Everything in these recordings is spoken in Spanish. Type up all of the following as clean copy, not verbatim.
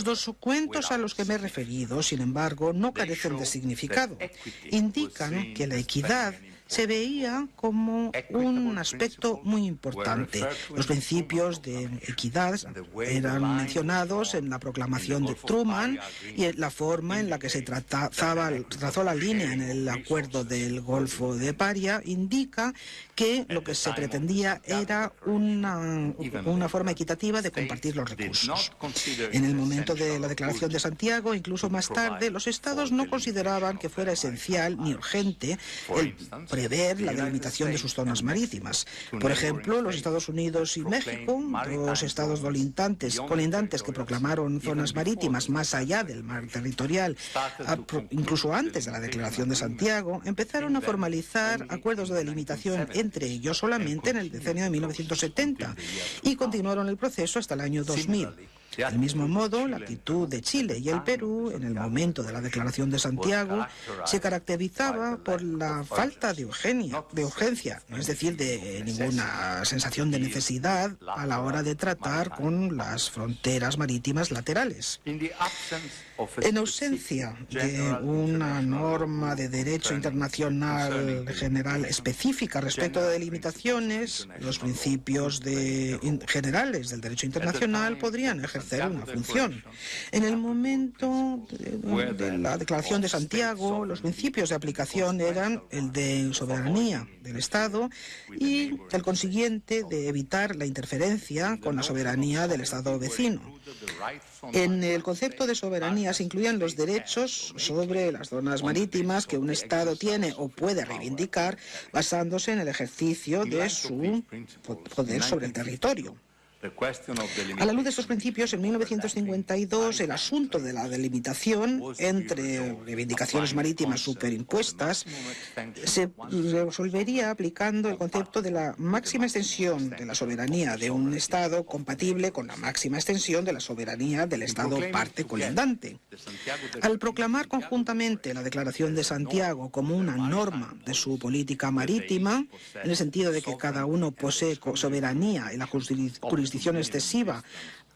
Los documentos a los que me he referido, sin embargo, no carecen de significado. Indican que la equidad se veía como un aspecto muy importante. Los principios de equidad eran mencionados en la proclamación de Truman y en la forma en la que se trazó la línea en el acuerdo del Golfo de Paria indica que lo que se pretendía era una forma equitativa de compartir los recursos. En el momento de la Declaración de Santiago, incluso más tarde, los Estados no consideraban que fuera esencial ni urgente el prever la delimitación de sus zonas marítimas. Por ejemplo, los Estados Unidos y México, dos estados colindantes que proclamaron zonas marítimas más allá del mar territorial, incluso antes de la Declaración de Santiago, empezaron a formalizar acuerdos de delimitación entre ellos solamente en el decenio de 1970 y continuaron el proceso hasta el año 2000. Del mismo modo, la actitud de Chile y el Perú en el momento de la Declaración de Santiago se caracterizaba por la falta de urgencia, es decir, de ninguna sensación de necesidad a la hora de tratar con las fronteras marítimas laterales. En ausencia de una norma de derecho internacional general específica respecto de delimitaciones, los principios generales del derecho internacional podrían ejercer una función. En el momento de la Declaración de Santiago, los principios de aplicación eran el de soberanía del Estado y el consiguiente de evitar la interferencia con la soberanía del Estado vecino. En el concepto de soberanía se incluían los derechos sobre las zonas marítimas que un Estado tiene o puede reivindicar basándose en el ejercicio de su poder sobre el territorio. A la luz de estos principios, en 1952, el asunto de la delimitación entre reivindicaciones marítimas superimpuestas se resolvería aplicando el concepto de la máxima extensión de la soberanía de un Estado compatible con la máxima extensión de la soberanía del Estado parte colindante. Al proclamar conjuntamente la Declaración de Santiago como una norma de su política marítima, en el sentido de que cada uno posee soberanía en la jurisdicción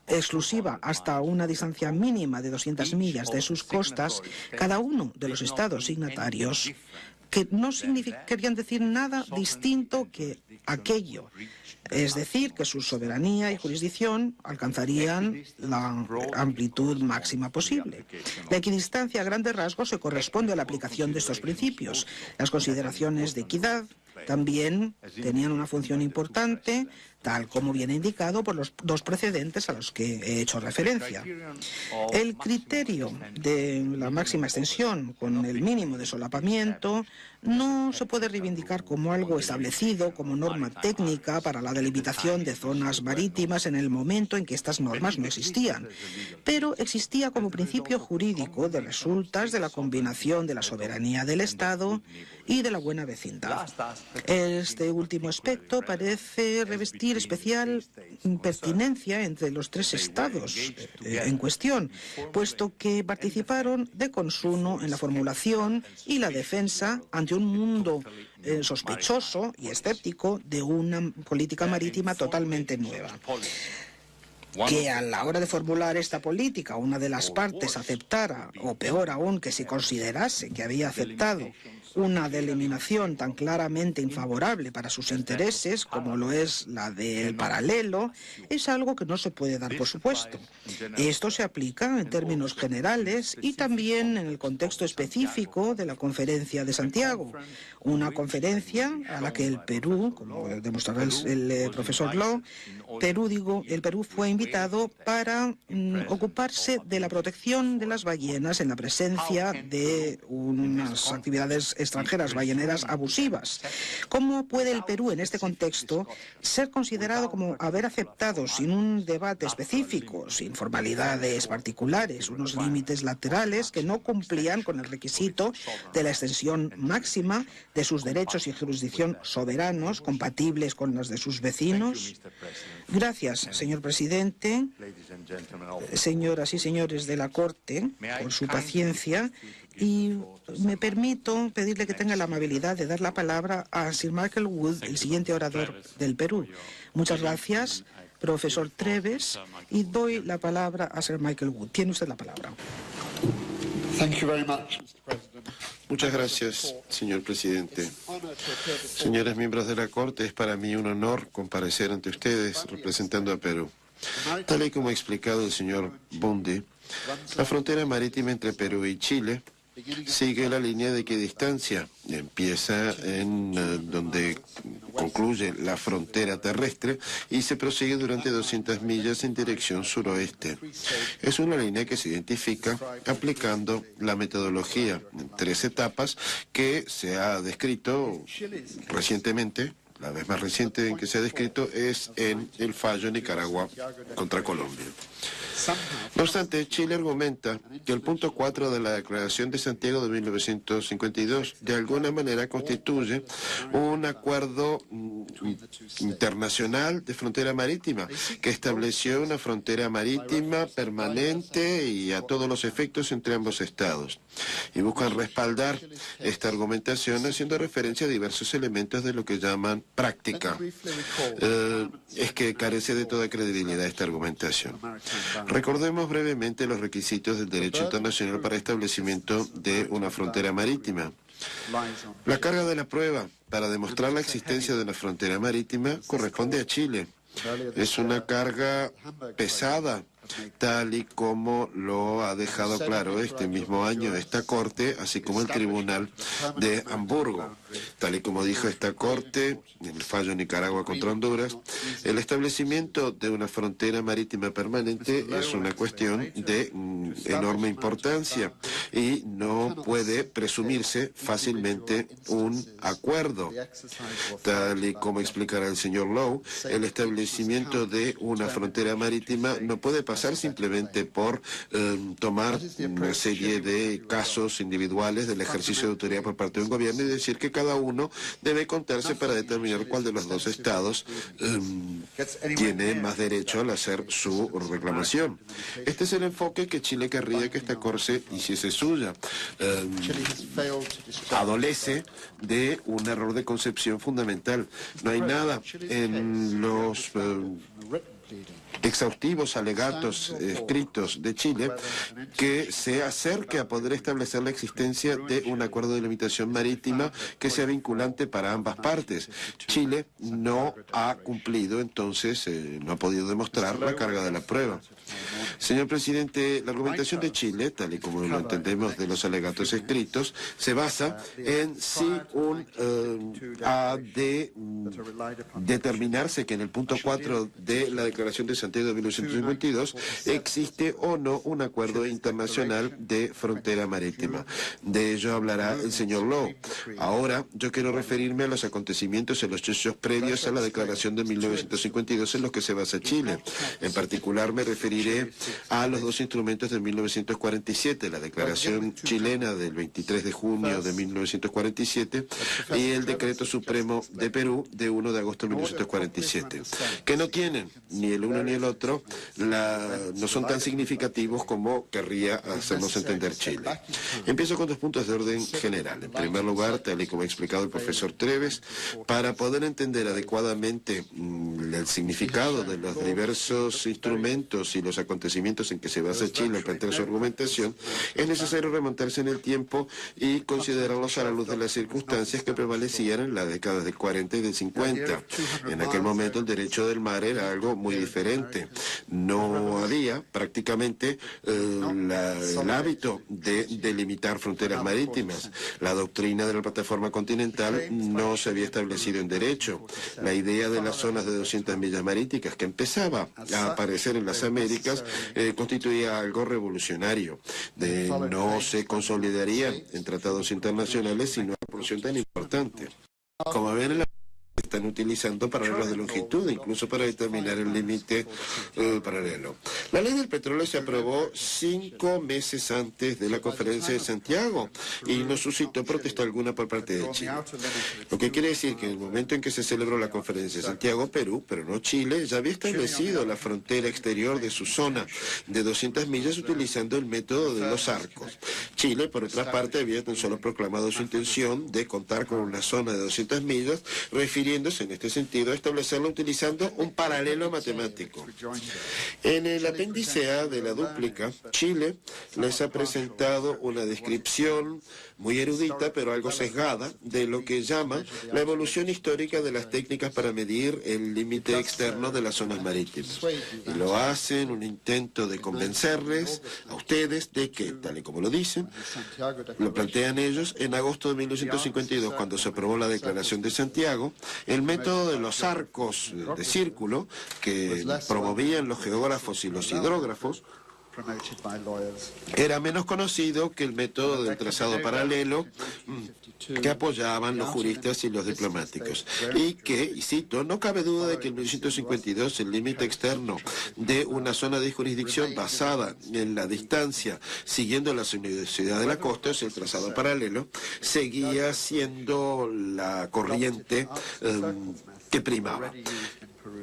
exclusiva hasta una distancia mínima de 200 millas de sus costas, cada uno de los estados signatarios que no querían decir nada distinto que aquello, es decir, que su soberanía y jurisdicción alcanzarían la amplitud máxima posible. La equidistancia a grandes rasgos se corresponde a la aplicación de estos principios. Las consideraciones de equidad también tenían una función importante, tal como viene indicado por los dos precedentes a los que he hecho referencia. El criterio de la máxima extensión con el mínimo de solapamiento no se puede reivindicar como algo establecido como norma técnica para la delimitación de zonas marítimas en el momento en que estas normas no existían, pero existía como principio jurídico de resultas de la combinación de la soberanía del Estado y de la buena vecindad. Este último aspecto parece revestir especial pertinencia entre los tres estados en cuestión, puesto que participaron de consuno en la formulación y la defensa ante un mundo sospechoso y escéptico de una política marítima totalmente nueva. Que a la hora de formular esta política una de las partes aceptara, o peor aún, que se considerase que había aceptado una delimitación tan claramente infavorable para sus intereses como lo es la del paralelo, es algo que no se puede dar por supuesto. Esto se aplica en términos generales y también en el contexto específico de la Conferencia de Santiago, una conferencia a la que el Perú, como demostrará el profesor Law, el Perú fue invitado para ocuparse de la protección de las ballenas en la presencia de unas actividades extranjeras balleneras abusivas. ¿Cómo puede el Perú en este contexto ser considerado como haber aceptado sin un debate específico, sin formalidades particulares, unos límites laterales que no cumplían con el requisito de la extensión máxima de sus derechos y jurisdicción soberanos compatibles con los de sus vecinos? Gracias, señor presidente, señoras y señores de la Corte, por su paciencia, y me permito pedirle que tenga la amabilidad de dar la palabra a Sir Michael Wood, el siguiente orador del Perú. Muchas gracias profesor Treves, y doy la palabra a Sir Michael Wood. Tiene usted la palabra. Muchas gracias, señor presidente. Señores miembros de la Corte, es para mí un honor comparecer ante ustedes representando a Perú. Tal y como ha explicado el señor Bundy, la frontera marítima entre Perú y Chile sigue la línea de equidistancia. Empieza en donde concluye la frontera terrestre y se prosigue durante 200 millas en dirección suroeste. Es una línea que se identifica aplicando la metodología en 3 etapas que se ha descrito recientemente. La vez más reciente en que se ha descrito es en el fallo Nicaragua contra Colombia. No obstante, Chile argumenta que el punto 4 de la Declaración de Santiago de 1952 de alguna manera constituye un acuerdo internacional de frontera marítima que estableció una frontera marítima permanente y a todos los efectos entre ambos estados. Y buscan respaldar esta argumentación haciendo referencia a diversos elementos de lo que llaman práctica. Es que carece de toda credibilidad esta argumentación. Recordemos brevemente los requisitos del derecho internacional para establecimiento de una frontera marítima. La carga de la prueba para demostrar la existencia de una frontera marítima corresponde a Chile. Es una carga pesada, tal y como lo ha dejado claro este mismo año esta Corte, así como el Tribunal de Hamburgo. Tal y como dijo esta Corte en el fallo Nicaragua contra Honduras, el establecimiento de una frontera marítima permanente es una cuestión de enorme importancia y no puede presumirse fácilmente un acuerdo. Tal y como explicará el señor Lowe, el establecimiento de una frontera marítima no puede pasar simplemente por tomar una serie de casos individuales del ejercicio de autoridad por parte de un gobierno y decir que cada uno debe contarse para determinar cuál de los dos estados tiene más derecho al hacer su reclamación. Este es el enfoque que Chile querría que esta Corte hiciese suya. Adolece de un error de concepción fundamental. No hay nada en los exhaustivos alegatos escritos de Chile que se acerque a poder establecer la existencia de un acuerdo de limitación marítima que sea vinculante para ambas partes. Chile no ha cumplido, entonces no ha podido demostrar la carga de la prueba. Señor presidente, la argumentación de Chile, tal y como lo entendemos de los alegatos escritos, se basa en si ha de determinarse que en el punto 4 de la Declaración de Santiago de 1952 existe o no un acuerdo internacional de frontera marítima. De ello hablará el señor Lowe. Ahora yo quiero referirme a los acontecimientos en los hechos previos a la Declaración de 1952 en los que se basa Chile. En particular me referiré a los 2 instrumentos de 1947, la Declaración chilena del 23 de junio de 1947 y el Decreto Supremo de Perú de 1 de agosto de 1947, que no tienen ni el uno ni el otro, no son tan significativos como querría hacernos entender Chile. Empiezo con 2 puntos de orden general. En primer lugar, tal y como ha explicado el profesor Treves, para poder entender adecuadamente el significado de los diversos instrumentos y los acontecimientos en que se basa Chile al plantear su argumentación, es necesario remontarse en el tiempo y considerarlos a la luz de las circunstancias que prevalecían en las décadas del 40 y del 50. En aquel momento el derecho del mar era algo muy diferente. No había prácticamente el hábito de delimitar fronteras marítimas. La doctrina de la plataforma continental no se había establecido en derecho. La idea de las zonas de 200 millas marítimas que empezaba a aparecer en las Américas constituía algo revolucionario. No se consolidaría en tratados internacionales sino una proporción tan importante. Como ven, la están utilizando paralelos de longitud, incluso para determinar el límite paralelo. La ley del petróleo se aprobó 5 meses antes de la conferencia de Santiago y no suscitó protesta alguna por parte de Chile. Lo que quiere decir que en el momento en que se celebró la conferencia de Santiago, Perú, pero no Chile, ya había establecido la frontera exterior de su zona de 200 millas utilizando el método de los arcos. Chile, por otra parte, había tan solo proclamado su intención de contar con una zona de 200 millas, refiriéndose proponiéndose en este sentido establecerlo utilizando un paralelo matemático. En el apéndice A de la dúplica, Chile les ha presentado una descripción muy erudita, pero algo sesgada, de lo que llama la evolución histórica de las técnicas para medir el límite externo de las zonas marítimas. Y lo hacen un intento de convencerles a ustedes de que, tal y como lo dicen, lo plantean ellos, en agosto de 1952, cuando se aprobó la Declaración de Santiago, el método de los arcos de círculo que promovían los geógrafos y los hidrógrafos era menos conocido que el método del trazado paralelo que apoyaban los juristas y los diplomáticos. Y que, y cito, no cabe duda de que en 1952 el límite externo de una zona de jurisdicción basada en la distancia siguiendo la sinuosidad de la costa, es el trazado paralelo, seguía siendo la corriente que primaba.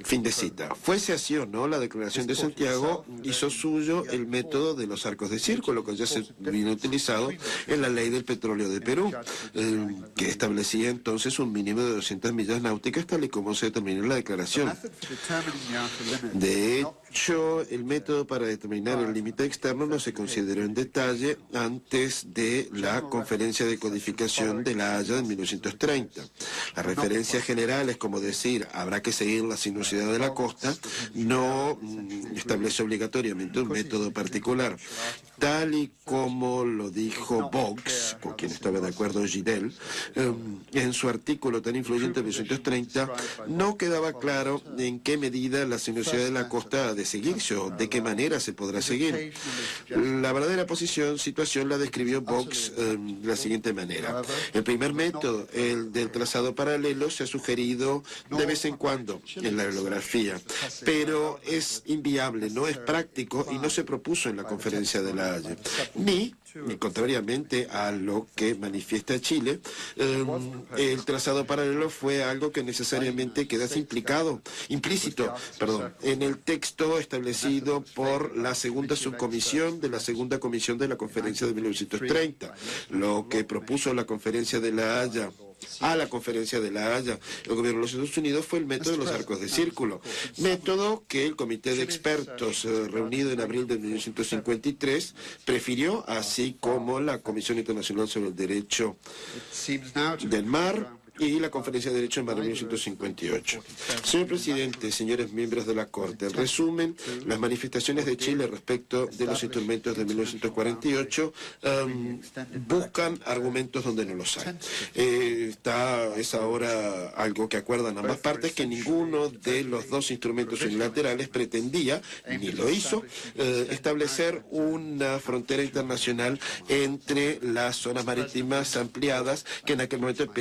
Fin de cita. Fuese así o no, la Declaración de Santiago hizo suyo el método de los arcos de círculo, que ya se vino utilizado en la Ley del Petróleo de Perú, que establecía entonces un mínimo de 200 millas náuticas, tal y como se determinó en la declaración. De hecho, el método para determinar el límite externo no se consideró en detalle antes de la Conferencia de Codificación de La Haya de 1930. Las referencias generales, como decir, habrá que seguir la sinuosidad de la costa, no establece obligatoriamente un método particular. Tal y como lo dijo Boggs, con quien estaba de acuerdo Gidel, en su artículo tan influyente de 1930, no quedaba claro en qué medida la sinuosidad de la costa ha de seguirse o de qué manera se podrá seguir. La verdadera situación la describió Boggs de la siguiente manera. El primer método, el del trazado paralelo, se ha sugerido de vez en cuando en la aerografía, pero es inviable, no es práctico y no se propuso en la Conferencia de La Haya. Ni contrariamente a lo que manifiesta Chile, el trazado paralelo fue algo que necesariamente quedase implícito, en el texto establecido por la segunda subcomisión de la segunda comisión de la Conferencia de 1930. Lo que propuso la Conferencia de La Haya a la Conferencia de La Haya, el gobierno de los Estados Unidos, fue el método de los arcos de círculo, método que el Comité de Expertos reunido en abril de 1953 prefirió, así como la Comisión Internacional sobre el Derecho del Mar y la Conferencia de Derecho de Mar de 1958. Señor presidente, señores miembros de la Corte, en resumen, las manifestaciones de Chile respecto de los instrumentos de 1948 buscan argumentos donde no los hay. Es ahora algo que acuerdan ambas partes, que ninguno de los dos instrumentos unilaterales pretendía, ni lo hizo, establecer una frontera internacional entre las zonas marítimas ampliadas que en aquel momento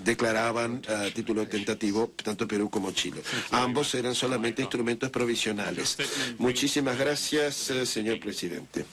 declaraban a título tentativo tanto Perú como Chile. Ambos eran solamente instrumentos provisionales. Muchísimas gracias, señor presidente.